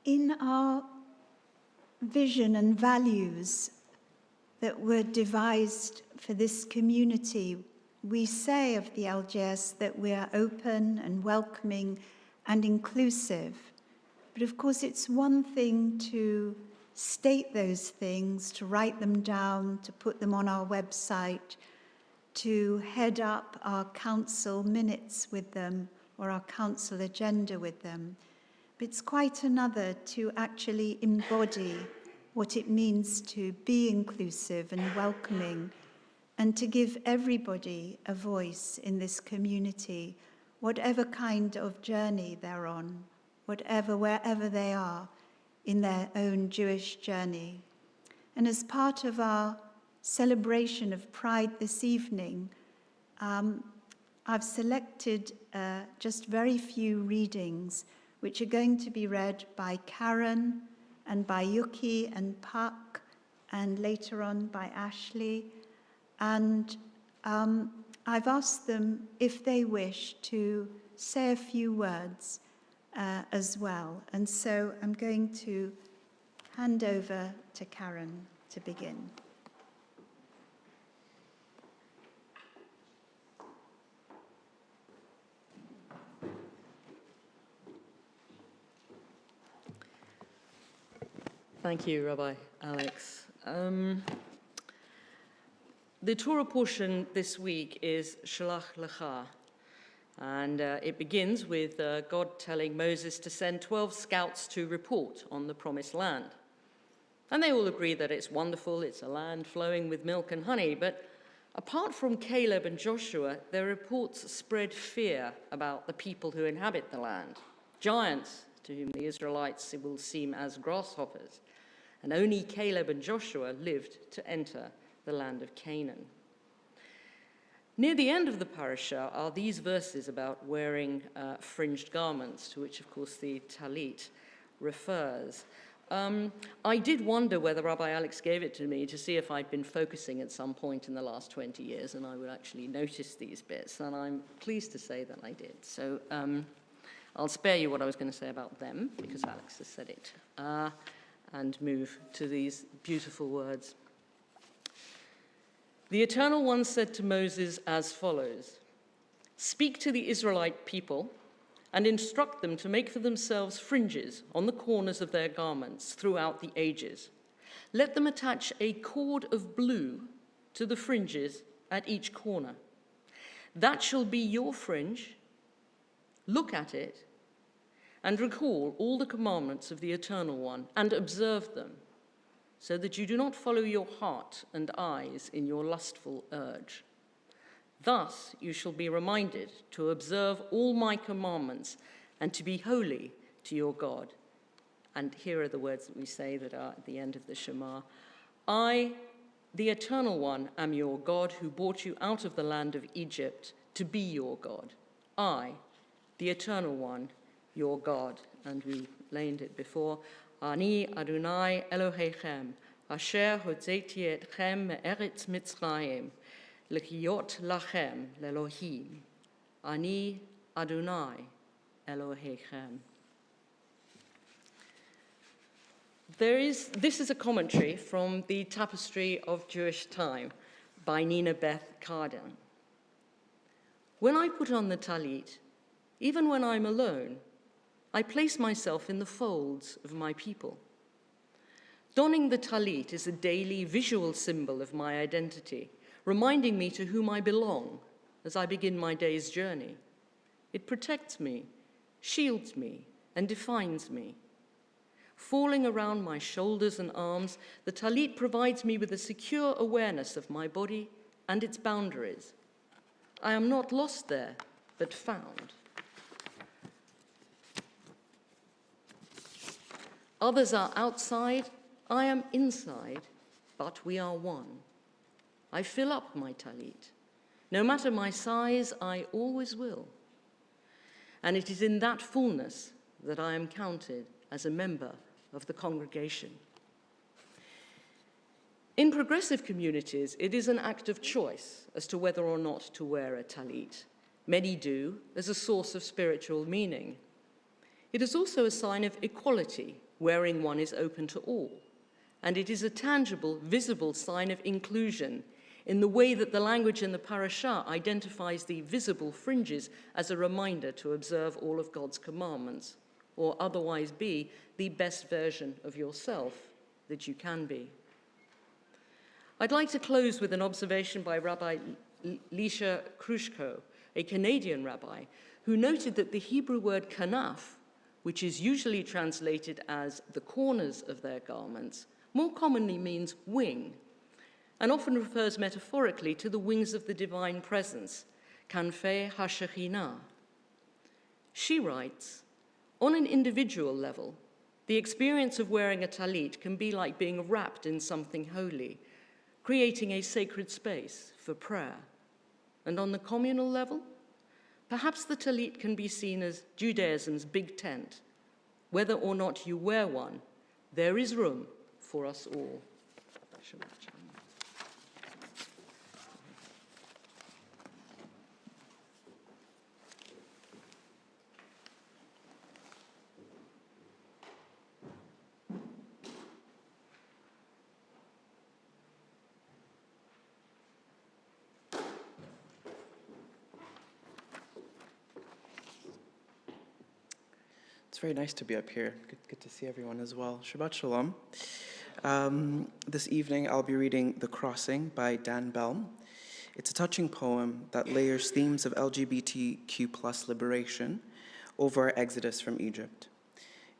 In our vision and values that were devised for this community, we say of the LJS that we are open and welcoming and inclusive. But of course, it's one thing to state those things, to write them down, to put them on our website, to head up our council minutes with them or our council agenda with them. But it's quite another to actually embody what it means to be inclusive and welcoming, and to give everybody a voice in this community, whatever kind of journey they're on, wherever they are in their own Jewish journey. And as part of our celebration of Pride this evening, I've selected just very few readings, which are going to be read by Karen and by Yuki and Puck, and later on by Ashley. And I've asked them, if they wish, to say a few words as well. And so I'm going to hand over to Karen to begin. Thank you, Rabbi Alex. The Torah portion this week is Shalach Lecha, and it begins with God telling Moses to send 12 scouts to report on the promised land. And they all agree that it's wonderful, it's a land flowing with milk and honey, but apart from Caleb and Joshua, their reports spread fear about the people who inhabit the land, giants to whom the Israelites will seem as grasshoppers. And only Caleb and Joshua lived to enter the land of Canaan. Near the end of the parasha are these verses about wearing fringed garments, to which, of course, the talit refers. I did wonder whether Rabbi Alex gave it to me to see if I'd been focusing at some point in the last 20 years and I would actually notice these bits, and I'm pleased to say that I did. So I'll spare you what I was going to say about them, because Alex has said it, and move to these beautiful words. The Eternal One said to Moses as follows: "Speak to the Israelite people and instruct them to make for themselves fringes on the corners of their garments throughout the ages. Let them attach a cord of blue to the fringes at each corner. That shall be your fringe. Look at it and recall all the commandments of the Eternal One and observe them, so that you do not follow your heart and eyes in your lustful urge. Thus you shall be reminded to observe all my commandments and to be holy to your God." And here are the words that we say that are at the end of the Shema. "I, the Eternal One, am your God who brought you out of the land of Egypt to be your God. I, the Eternal One, your God." And we learned it before. "Ani Adonai Elohechem, asher hotzeti etchem me'eretz Mitzrayim, l'chiyot lachem l'Elohim. Ani Adonai Elohechem." This is a commentary from the Tapestry of Jewish Time by Nina Beth Carden. "When I put on the talit, even when I'm alone, I place myself in the folds of my people. Donning the talit is a daily visual symbol of my identity, reminding me to whom I belong as I begin my day's journey. It protects me, shields me, and defines me. Falling around my shoulders and arms, the talit provides me with a secure awareness of my body and its boundaries. I am not lost there, but found. Others are outside, I am inside, but we are one. I fill up my talit. No matter my size, I always will. And it is in that fullness that I am counted as a member of the congregation." In progressive communities, it is an act of choice as to whether or not to wear a talit. Many do, as a source of spiritual meaning. It is also a sign of equality wearing one is open to all, and it is a tangible, visible sign of inclusion in the way that the language in the parashah identifies the visible fringes as a reminder to observe all of God's commandments, or otherwise be the best version of yourself that you can be. I'd like to close with an observation by Rabbi Lisha Krushko, a Canadian rabbi, who noted that the Hebrew word kanaf, which is usually translated as the corners of their garments, more commonly means wing, and often refers metaphorically to the wings of the divine presence, kanfei hashekhinah. She writes, on an individual level, the experience of wearing a talit can be like being wrapped in something holy, creating a sacred space for prayer. And on the communal level, perhaps the talit can be seen as Judaism's big tent. Whether or not you wear one, there is room for us all. It's very nice to be up here. Good to see everyone as well. Shabbat Shalom. This evening I'll be reading The Crossing by Dan Belm. It's a touching poem that layers themes of LGBTQ+ liberation over our exodus from Egypt.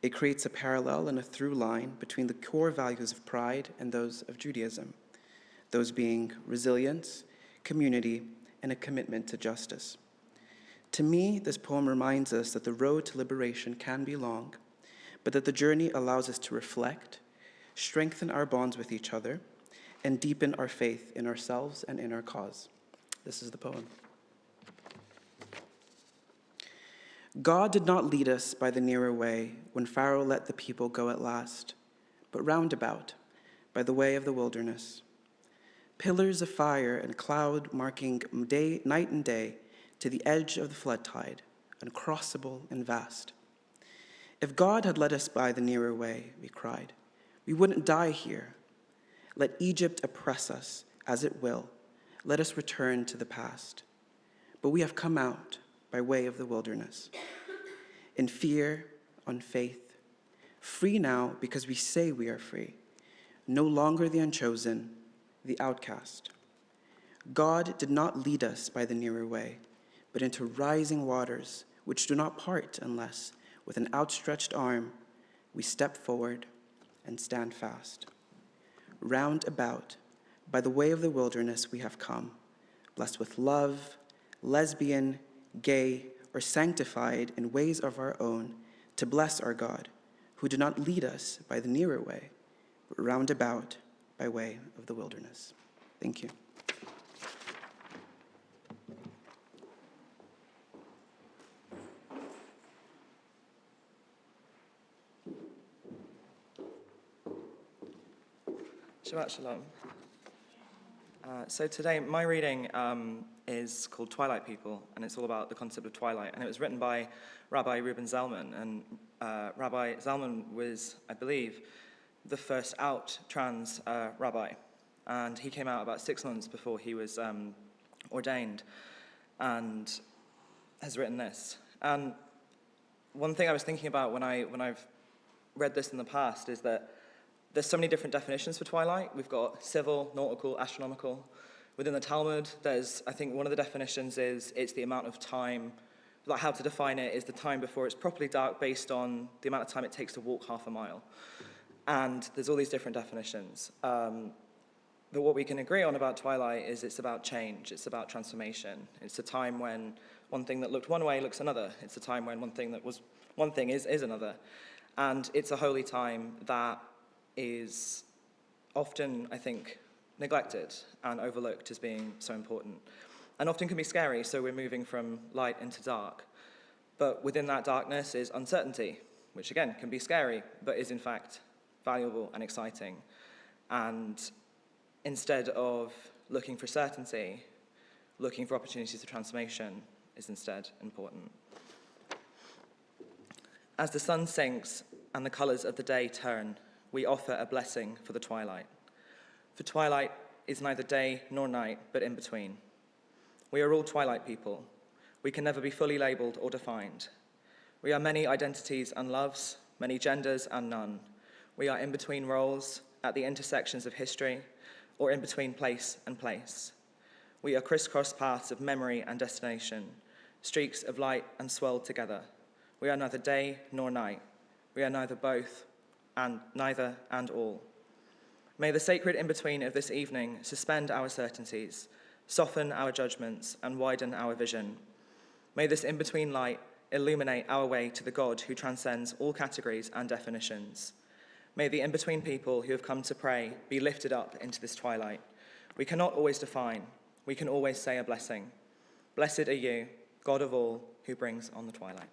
It creates a parallel and a through line between the core values of pride and those of Judaism, those being resilience, community, and a commitment to justice. To me, this poem reminds us that the road to liberation can be long, but that the journey allows us to reflect, strengthen our bonds with each other, and deepen our faith in ourselves and in our cause. This is the poem. God did not lead us by the nearer way when Pharaoh let the people go at last, but roundabout, by the way of the wilderness. Pillars of fire and cloud marking night and day, to the edge of the flood tide, uncrossable and vast. If God had led us by the nearer way, we cried, we wouldn't die here. Let Egypt oppress us as it will. Let us return to the past. But we have come out by way of the wilderness. In fear, on faith, free now because we say we are free. No longer the unchosen, the outcast. God did not lead us by the nearer way, but into rising waters which do not part unless, with an outstretched arm, we step forward and stand fast. Round about, by the way of the wilderness we have come, blessed with love, lesbian, gay, or sanctified in ways of our own, to bless our God, who did not lead us by the nearer way, but round about by way of the wilderness. Thank you. Shabbat Shalom. So today, my reading is called Twilight People, and it's all about the concept of twilight. And it was written by Rabbi Reuben Zalman. And Rabbi Zalman was, I believe, the first out trans rabbi. And he came out about 6 months before he was ordained, and has written this. And one thing I was thinking about when I've read this in the past is that there's so many different definitions for twilight. We've got civil, nautical, astronomical. Within the Talmud, I think one of the definitions is it's the amount of time, like how to define it is the time before it's properly dark based on the amount of time it takes to walk half a mile. And there's all these different definitions. But what we can agree on about twilight is it's about change, it's about transformation. It's a time when one thing that looked one way looks another. It's a time when one thing that was one thing is another. And it's a holy time that is often, I think, neglected and overlooked as being so important. And often can be scary, so we're moving from light into dark. But within that darkness is uncertainty, which again can be scary, but is in fact valuable and exciting. And instead of looking for certainty, looking for opportunities for transformation is instead important. As the sun sinks, and the colours of the day turn, we offer a blessing for the twilight. For twilight is neither day nor night, but in between. We are all twilight people. We can never be fully labelled or defined. We are many identities and loves, many genders and none. We are in between roles, at the intersections of history, or in between place and place. We are crisscross paths of memory and destination, streaks of light and swirled together. We are neither day nor night. We are neither both and neither and all. May the sacred in-between of this evening suspend our certainties, soften our judgments, and widen our vision. May this in-between light illuminate our way to the God who transcends all categories and definitions. May the in-between people who have come to pray be lifted up into this twilight. We cannot always define. We can always say a blessing. Blessed are you, God of all, who brings on the twilight.